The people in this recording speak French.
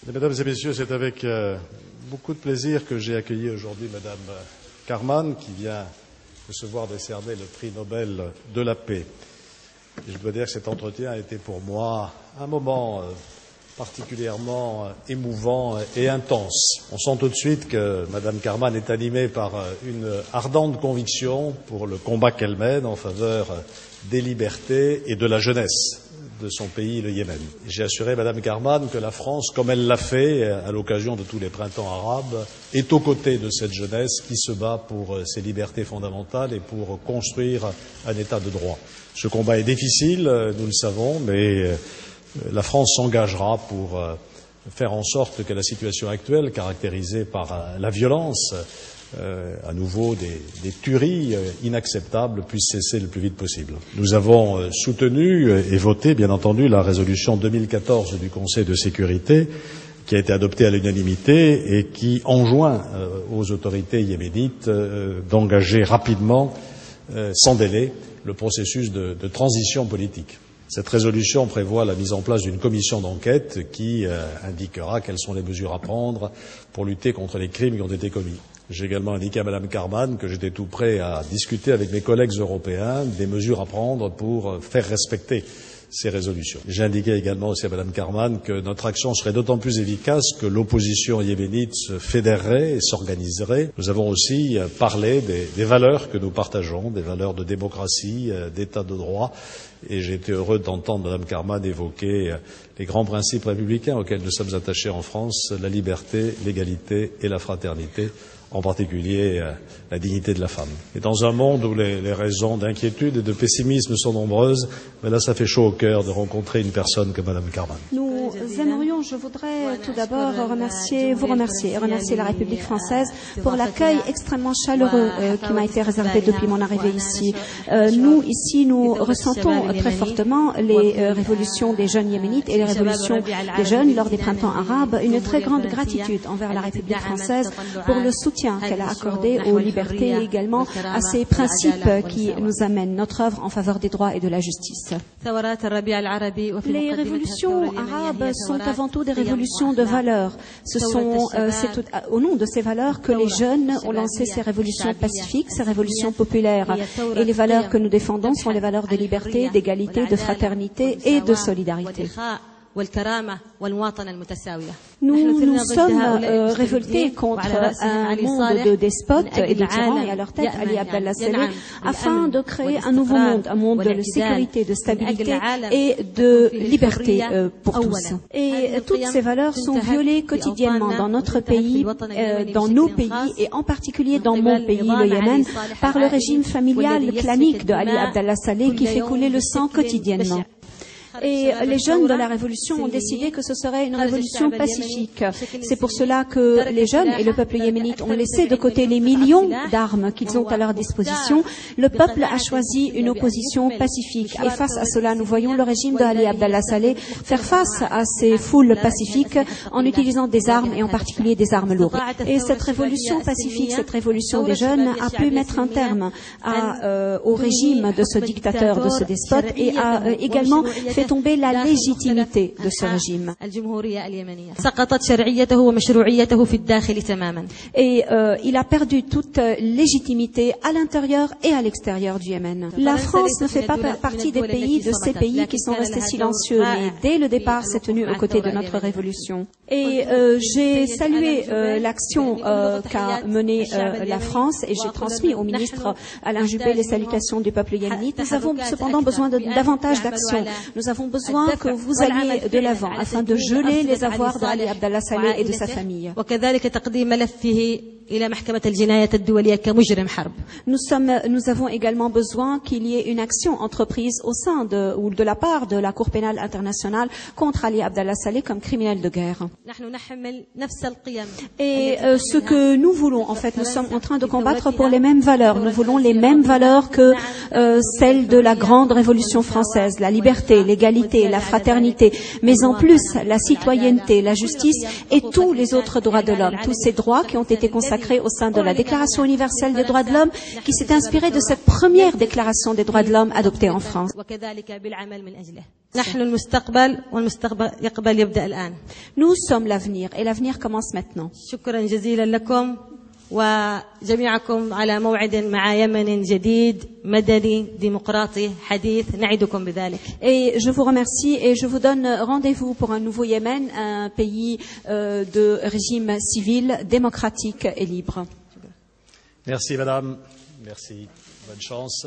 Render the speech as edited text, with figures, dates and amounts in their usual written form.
Mesdames et messieurs, c'est avec beaucoup de plaisir que j'ai accueilli aujourd'hui Madame Karman, qui vient de se voir décerner le prix Nobel de la paix. Et je dois dire que cet entretien a été pour moi un moment particulièrement émouvant et intense. On sent tout de suite que Madame Karman est animée par une ardente conviction pour le combat qu'elle mène en faveur des libertés et de la jeunesse de son pays, le Yémen. J'ai assuré Madame Karman que la France, comme elle l'a fait à l'occasion de tous les printemps arabes, est aux côtés de cette jeunesse qui se bat pour ses libertés fondamentales et pour construire un État de droit. Ce combat est difficile, nous le savons, mais la France s'engagera pour faire en sorte que la situation actuelle, caractérisée par la violence, à nouveau des tueries inacceptables, puissent cesser le plus vite possible. Nous avons soutenu et voté, bien entendu, la résolution 2014 du Conseil de sécurité, qui a été adoptée à l'unanimité et qui enjoint aux autorités yéménites d'engager rapidement, sans délai, le processus de transition politique. Cette résolution prévoit la mise en place d'une commission d'enquête qui indiquera quelles sont les mesures à prendre pour lutter contre les crimes qui ont été commis. J'ai également indiqué à Mme Karman que j'étais tout prêt à discuter avec mes collègues européens des mesures à prendre pour faire respecter ces résolutions. J'ai indiqué également aussi à Mme Karman que notre action serait d'autant plus efficace que l'opposition yéménite se fédérerait et s'organiserait. Nous avons aussi parlé des valeurs que nous partageons, des valeurs de démocratie, d'état de droit, et j'ai été heureux d'entendre Mme Karman évoquer les grands principes républicains auxquels nous sommes attachés en France, la liberté, l'égalité et la fraternité, en particulier la dignité de la femme. Et dans un monde où les raisons d'inquiétude et de pessimisme sont nombreuses, mais là, ça fait chaud au cœur de rencontrer une personne comme Mme Karman. Je voudrais tout d'abord vous remercier et remercier la République française pour l'accueil extrêmement chaleureux qui m'a été réservé depuis mon arrivée ici. Nous ressentons très fortement les révolutions des jeunes yéménites et les révolutions des jeunes lors des printemps arabes, une très grande gratitude envers la République française pour le soutien qu'elle a accordé aux libertés et également à ces principes qui nous amènent notre œuvre en faveur des droits et de la justice. Les révolutions arabes sont avant tout des révolutions de valeurs. C'est au nom de ces valeurs que les jeunes ont lancé ces révolutions pacifiques, ces révolutions populaires. Et les valeurs que nous défendons sont les valeurs de liberté, d'égalité, de fraternité et de solidarité. Nous sommes révoltés contre un monde de despotes et de tyrans et à leur tête Ali Abdallah Saleh afin de créer un nouveau monde, un monde de sécurité, de stabilité et de liberté pour tous. Et toutes ces valeurs sont violées quotidiennement dans notre pays, dans nos pays et en particulier dans mon pays, le Yémen, par le régime familial clanique de Ali Abdallah Saleh qui fait couler le sang quotidiennement. Et les jeunes de la révolution ont décidé que ce serait une révolution pacifique. C'est pour cela que les jeunes et le peuple yéménite ont laissé de côté les millions d'armes qu'ils ont à leur disposition. Le peuple a choisi une opposition pacifique. Et face à cela, nous voyons le régime de Ali Abdallah Saleh faire face à ces foules pacifiques en utilisant des armes et en particulier des armes lourdes. Et cette révolution pacifique, cette révolution des jeunes a pu mettre un terme au régime de ce dictateur, de ce despote et a également fait tomber la légitimité de ce régime. Et il a perdu toute légitimité à l'intérieur et à l'extérieur du Yémen. La France ne fait pas partie des pays, de ces pays qui sont restés silencieux, mais dès le départ s'est tenue aux côtés de notre révolution. Et j'ai salué l'action qu'a menée la France et j'ai transmis au ministre Alain Juppé les salutations du peuple yéménite. Nous avons cependant besoin de davantage d'action. Nous avons besoin que vous alliez de l'avant afin de geler les avoirs d'Ali Abdallah Saleh et de sa famille. Nous avons également besoin qu'il y ait une action entreprise au sein de la part de la Cour pénale internationale contre Ali Abdallah Saleh comme criminel de guerre. Et ce que nous voulons, en fait, nous sommes en train de combattre pour les mêmes valeurs. Nous voulons les mêmes valeurs que celles de la grande révolution française, la liberté, l'égalité, la fraternité, mais en plus la citoyenneté, la justice et tous les autres droits de l'homme, tous ces droits qui ont été consacrés au sein de la Déclaration universelle des droits de l'homme qui s'est inspirée de cette première déclaration des droits de l'homme adoptée en France. Nous sommes l'avenir et l'avenir commence maintenant. وجميعكم على موعد مع يمن جديد مدني ديمقراطي حديث نعدكم بذلك. Et je vous remercie et je vous donne rendez-vous pour un nouveau Yémen, un pays de régime civil, démocratique et libre. Merci madame, merci, bonne chance.